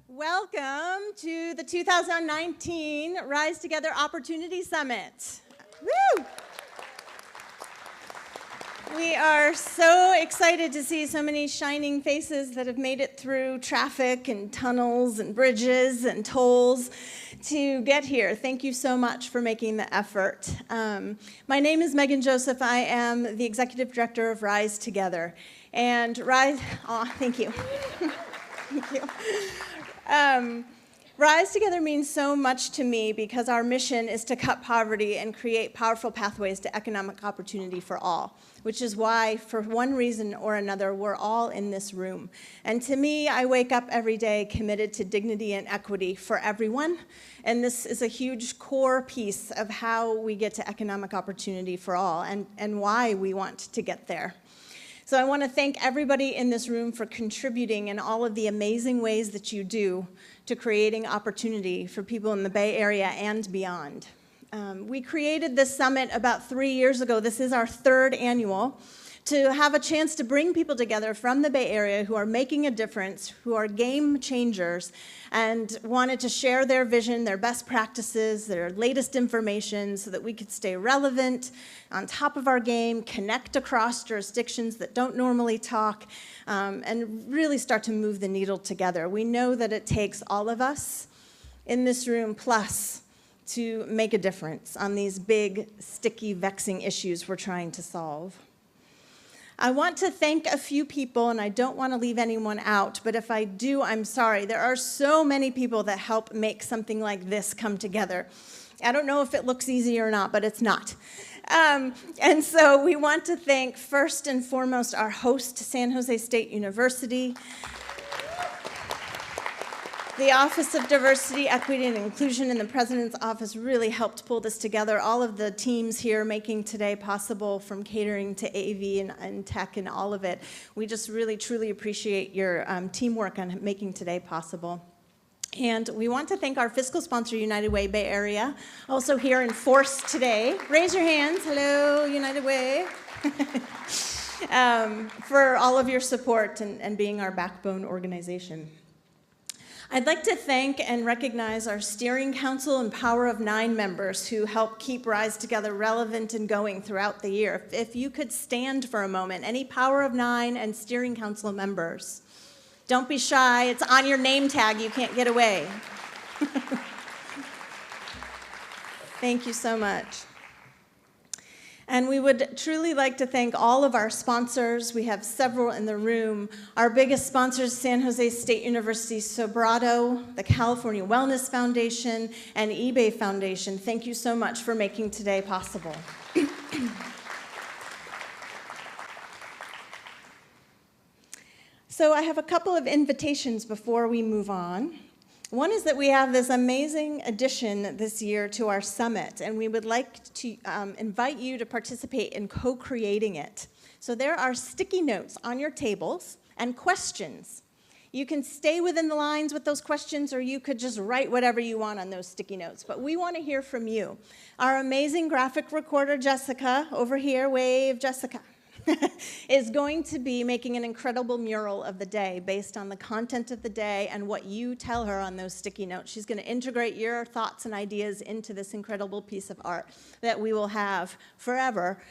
Welcome to the 2019 Rise Together Opportunity Summit. Woo! We are so excited to see so many shining faces that have made it through traffic and tunnels and bridges and tolls to get here. Thank you so much for making the effort. My name is Megan Joseph. I am the Executive Director of Rise Together. And Rise, thank you. Thank you. Rise Together means so much to me because our mission is to cut poverty and create powerful pathways to economic opportunity for all, which is why, for one reason or another, we're all in this room. And to me, I wake up every day committed to dignity and equity for everyone, and this is a huge core piece of how we get to economic opportunity for all and why we want to get there. So I want to thank everybody in this room for contributing in all of the amazing ways that you do to creating opportunity for people in the Bay Area and beyond. We created this summit about 3 years ago. This is our third annual, to have a chance to bring people together from the Bay Area who are making a difference, who are game changers, and wanted to share their vision, their best practices, their latest information so that we could stay relevant, on top of our game, connect across jurisdictions that don't normally talk, and really start to move the needle together. We know that it takes all of us in this room plus to make a difference on these big, sticky, vexing issues we're trying to solve. I want to thank a few people, and I don't want to leave anyone out, but if I do, I'm sorry. There are so many people that help make something like this come together. I don't know if it looks easy or not, but it's not. And so we want to thank, first and foremost, our host, San Jose State University. The Office of Diversity, Equity, and Inclusion in the President's Office really helped pull this together. All of the teams here making today possible, from catering to AV and tech and all of it. We just really, truly appreciate your teamwork on making today possible. And we want to thank our fiscal sponsor, United Way Bay Area, also here in force today. Raise your hands. Hello, United Way. For all of your support and being our backbone organization. I'd like to thank and recognize our steering council and Power of 9 members who help keep Rise Together relevant and going throughout the year. If you could stand for a moment, any Power of 9 and steering council members. Don't be shy, it's on your name tag, you can't get away. Thank you so much. And we would truly like to thank all of our sponsors. We have several in the room. Our biggest sponsors, San Jose State University Sobrado, the California Wellness Foundation, and eBay Foundation. Thank you so much for making today possible. So I have a couple of invitations before we move on. One is that we have this amazing addition this year to our summit, and we would like to invite you to participate in co-creating it. So there are sticky notes on your tables and questions. You can stay within the lines with those questions, or you could just write whatever you want on those sticky notes. But we want to hear from you. Our amazing graphic recorder, Jessica, over here, wave, Jessica. is going to be making an incredible mural of the day based on the content of the day and what you tell her on those sticky notes. She's going to integrate your thoughts and ideas into this incredible piece of art that we will have forever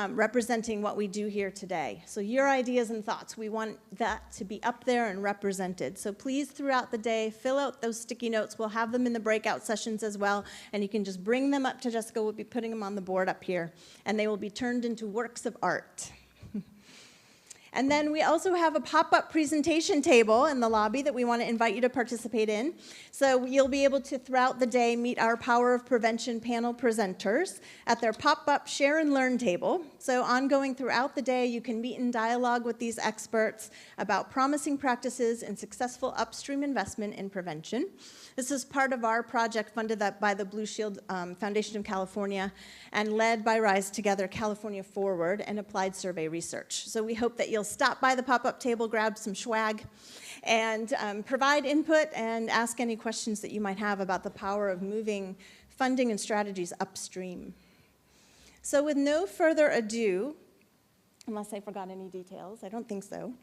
representing what we do here today. So your ideas and thoughts, we want that to be up there and represented. So please, throughout the day, fill out those sticky notes. We'll have them in the breakout sessions as well, and you can just bring them up to Jessica. We'll be putting them on the board up here, and they will be turned into works of art. And then we also have a pop-up presentation table in the lobby that we want to invite you to participate in. So you'll be able to, throughout the day, meet our Power of Prevention panel presenters at their pop-up share and learn table. So ongoing throughout the day, you can meet and dialogue with these experts about promising practices and successful upstream investment in prevention. This is part of our project funded by the Blue Shield Foundation of California and led by Rise Together, California Forward, and Applied Survey Research. So we hope that you'll stop by the pop-up table, grab some swag, and provide input and ask any questions that you might have about the power of moving funding and strategies upstream. So with no further ado, unless I forgot any details, I don't think so,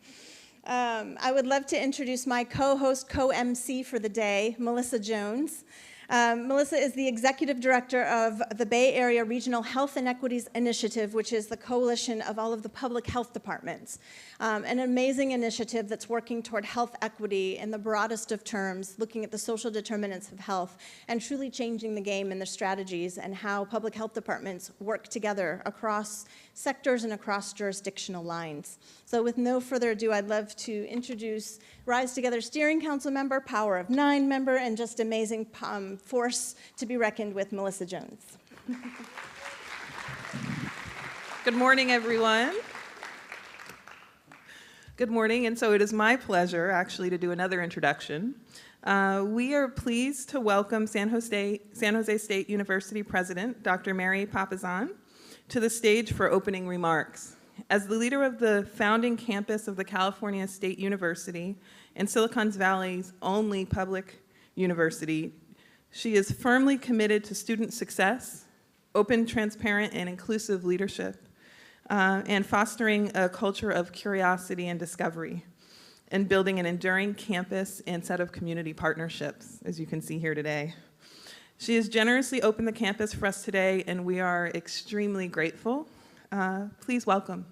I would love to introduce my co-host, co-MC for the day, Melissa Jones. Melissa is the Executive Director of the Bay Area Regional Health Inequities Initiative, which is the coalition of all of the public health departments. An amazing initiative that's working toward health equity in the broadest of terms, looking at the social determinants of health, and truly changing the game in their strategies and how public health departments work together across sectors and across jurisdictional lines. So with no further ado, I'd love to introduce Rise Together Steering Council member, Power of Nine member, and just amazing force to be reckoned with, Melissa Jones. Good morning, everyone. Good morning, and so it is my pleasure, actually, to do another introduction. We are pleased to welcome San Jose State University President, Dr. Mary Pappazian, to the stage for opening remarks. As the leader of the founding campus of the California State University and Silicon Valley's only public university, she is firmly committed to student success, open, transparent, and inclusive leadership, and fostering a culture of curiosity and discovery, and building an enduring campus and set of community partnerships, as you can see here today. She has generously opened the campus for us today, and we are extremely grateful. Please welcome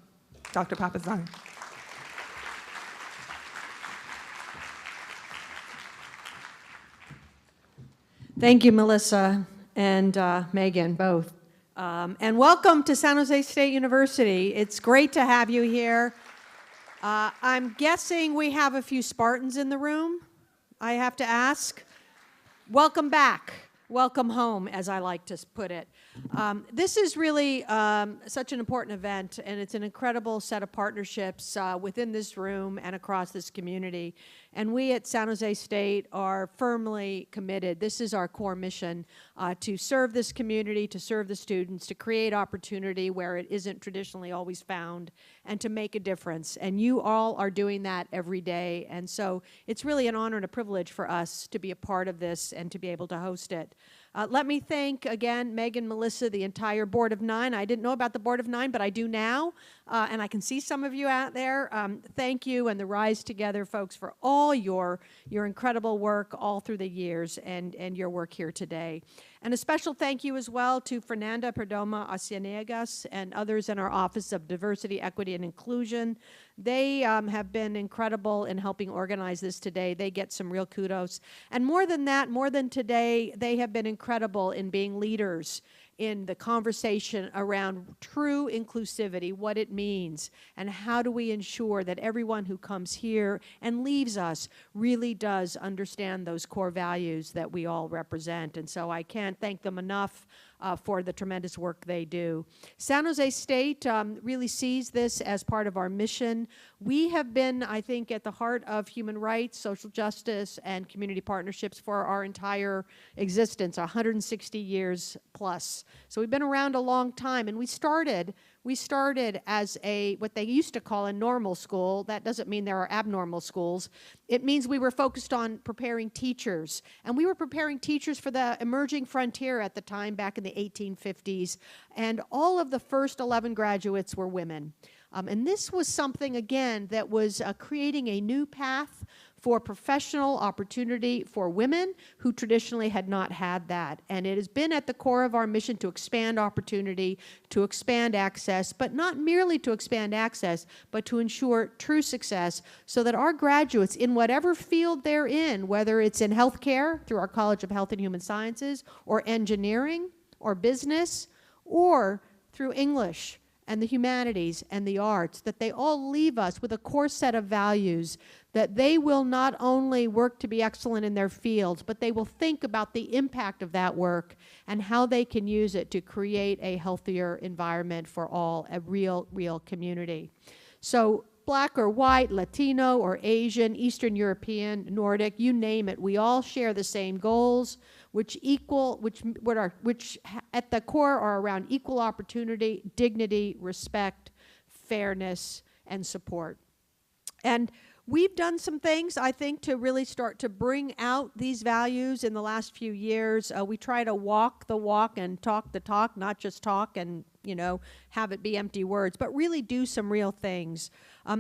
Dr. Papazian. Thank you, Melissa and Megan, both. And welcome to San Jose State University. It's great to have you here. I'm guessing we have a few Spartans in the room, I have to ask. Welcome back. Welcome home, as I like to put it. This is really such an important event, and it's an incredible set of partnerships within this room and across this community. And we at San Jose State are firmly committed. This is our core mission, to serve this community, to serve the students, to create opportunity where it isn't traditionally always found, and to make a difference. And you all are doing that every day. And so it's really an honor and a privilege for us to be a part of this and to be able to host it. Let me thank, again, Megan, Melissa, the entire Board of Nine. I didn't know about the Board of Nine, but I do now, and I can see some of you out there. Thank you and the Rise Together folks for all your incredible work all through the years and your work here today. And a special thank you as well to Fernanda Perdomo Asianegas and others in our Office of Diversity, Equity, and Inclusion. They have been incredible in helping organize this today. They get some real kudos. And more than that, more than today, they have been incredible in being leaders in the conversation around true inclusivity, what it means, and how do we ensure that everyone who comes here and leaves us really does understand those core values that we all represent. And so I can't thank them enough for the tremendous work they do. San Jose State really sees this as part of our mission. We have been, I think, at the heart of human rights, social justice, and community partnerships for our entire existence, 160 years plus. So we've been around a long time, and we started as what they used to call a normal school. That doesn't mean there are abnormal schools. It means we were focused on preparing teachers, and we were preparing teachers for the emerging frontier at the time back in the 1850s, and all of the first 11 graduates were women. And this was something, again, that was creating a new path for professional opportunity for women who traditionally had not had that. And it has been at the core of our mission to expand opportunity, to expand access, but not merely to expand access, but to ensure true success so that our graduates, in whatever field they're in, whether it's in healthcare through our College of Health and Human Sciences, or engineering, or business, or through English and the humanities and the arts, that they all leave us with a core set of values that they will not only work to be excellent in their fields, but they will think about the impact of that work and how they can use it to create a healthier environment for all, a real community. So Black or white, Latino or Asian, Eastern European, Nordic, you name it, we all share the same goals, which at the core are around equal opportunity, dignity, respect, fairness, and support. And we've done some things, I think, to really start to bring out these values in the last few years. We try to walk the walk and talk the talk, not just talk and, have it be empty words, but really do some real things.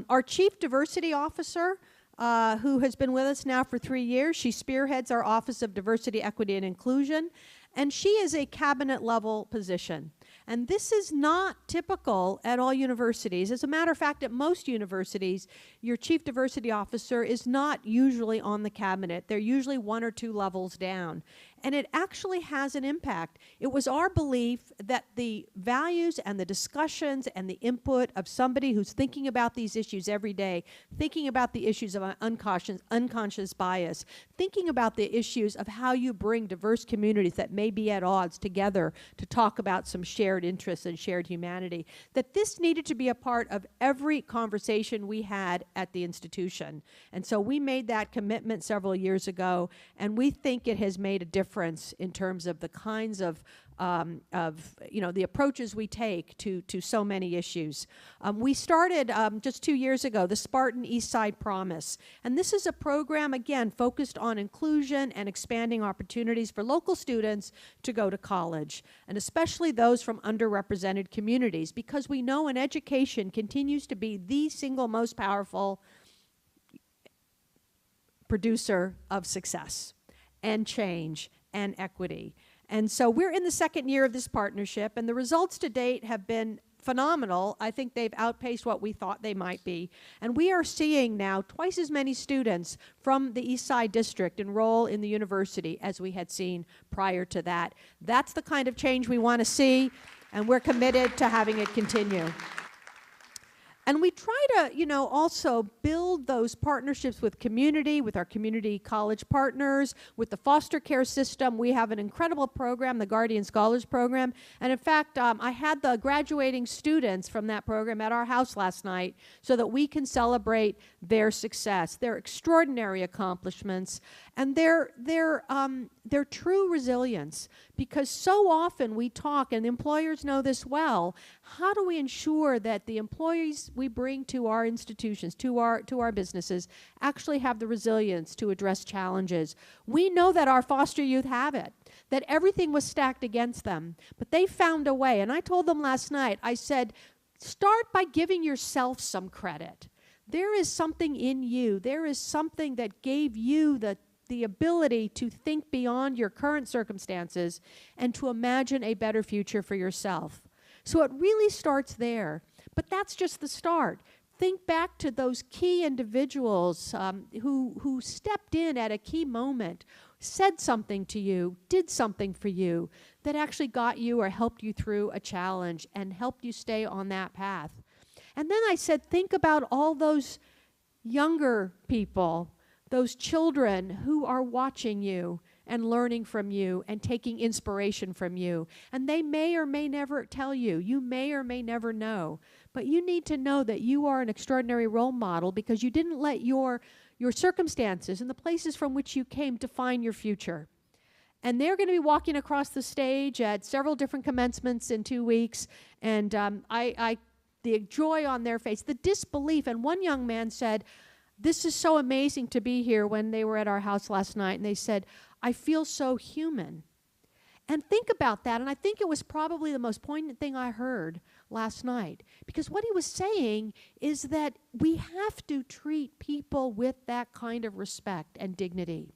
Our Chief Diversity Officer, who has been with us now for 3 years, she spearheads our Office of Diversity, Equity, and Inclusion, and she is a cabinet-level position. And this is not typical at all universities. As a matter of fact, at most universities, your chief diversity officer is not usually on the cabinet. They're usually 1 or 2 levels down. And it actually has an impact. It was our belief that the values and the discussions and the input of somebody who's thinking about these issues every day, thinking about the issues of unconscious bias, thinking about the issues of how you bring diverse communities that may be at odds together to talk about some shared interests and shared humanity, that this needed to be a part of every conversation we had at the institution. And so we made that commitment several years ago, and we think it has made a difference in terms of the kinds of the approaches we take to so many issues. We started just 2 years ago, the Spartan Eastside Promise. And this is a program, again, focused on inclusion and expanding opportunities for local students to go to college, and especially those from underrepresented communities, because we know an education continues to be the single most powerful producer of success and change and equity. And so we're in the 2nd year of this partnership, and the results to date have been phenomenal. I think they've outpaced what we thought they might be. And we are seeing now twice as many students from the East Side District enroll in the university as we had seen prior to that. That's the kind of change we want to see, and we're committed to having it continue. And we try to, also build those partnerships with community, with our community college partners, with the foster care system. We have an incredible program, the Guardian Scholars Program. And in fact, I had the graduating students from that program at our house last night so that we can celebrate their success, their extraordinary accomplishments, and their true resilience. Because so often we talk, and employers know this well, how do we ensure that the employees we bring to our institutions, to our businesses, actually have the resilience to address challenges? We know that our foster youth have it, that everything was stacked against them, but they found a way. And I told them last night, I said, start by giving yourself some credit. There is something in you. There is something that gave you the ability to think beyond your current circumstances and to imagine a better future for yourself. So it really starts there. But that's just the start. Think back to those key individuals who stepped in at a key moment, said something to you, did something for you that actually got you or helped you through a challenge and helped you stay on that path. And then I said, think about all those younger people, those children who are watching you and learning from you and taking inspiration from you. And they may or may never tell you. You may or may never know. But you need to know that you are an extraordinary role model because you didn't let your circumstances and the places from which you came define your future. And they're going to be walking across the stage at several different commencements in 2 weeks. And the joy on their face, the disbelief. And one young man said, "This is so amazing to be here," when they were at our house last night. And they said, "I feel so human." And think about that. And I think it was probably the most poignant thing I heard last night. Because what he was saying is that we have to treat people with that kind of respect and dignity.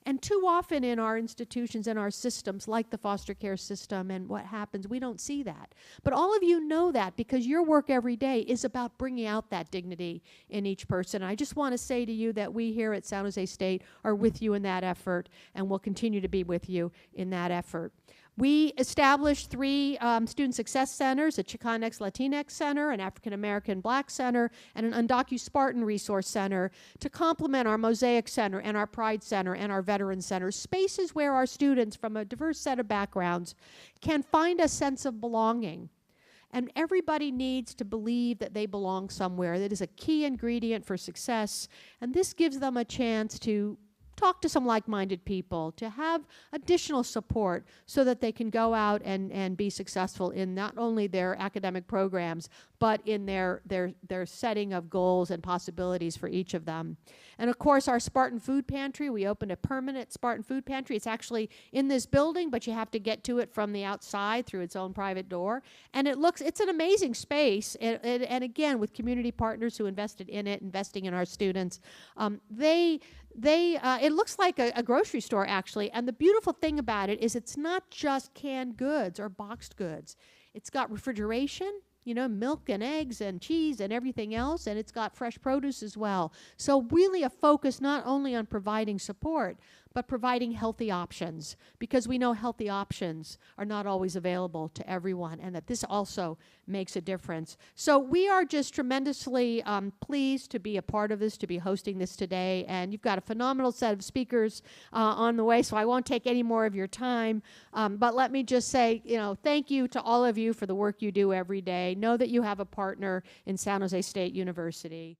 And too often in our institutions and our systems, like the foster care system and what happens, we don't see that. But all of you know that because your work every day is about bringing out that dignity in each person. I just want to say to you that we here at San Jose State are with you in that effort and will continue to be with you in that effort. We established 3 student success centers, a Chicanx Latinx Center, an African American Black Center, and an Undocu Spartan Resource Center to complement our Mosaic Center and our Pride Center and our Veteran Center, spaces where our students from a diverse set of backgrounds can find a sense of belonging. And everybody needs to believe that they belong somewhere. That is a key ingredient for success, and this gives them a chance to talk to some like-minded people, to have additional support so that they can go out and be successful in not only their academic programs, but in their setting of goals and possibilities for each of them. And of course, our Spartan Food Pantry, we opened a permanent Spartan Food Pantry. It's actually in this building, but you have to get to it from the outside through its own private door. And it's an amazing space. And again, with community partners who invested in it, investing in our students, it looks like a grocery store, actually. And the beautiful thing about it is it's not just canned goods or boxed goods. It's got refrigeration, milk and eggs and cheese and everything else, and it's got fresh produce as well. So really a focus not only on providing support, but providing healthy options, because we know healthy options are not always available to everyone, and that this also makes a difference. So we are just tremendously pleased to be a part of this, to be hosting this today, and you've got a phenomenal set of speakers on the way, so I won't take any more of your time, but let me just say, thank you to all of you for the work you do every day. Know that you have a partner in San Jose State University.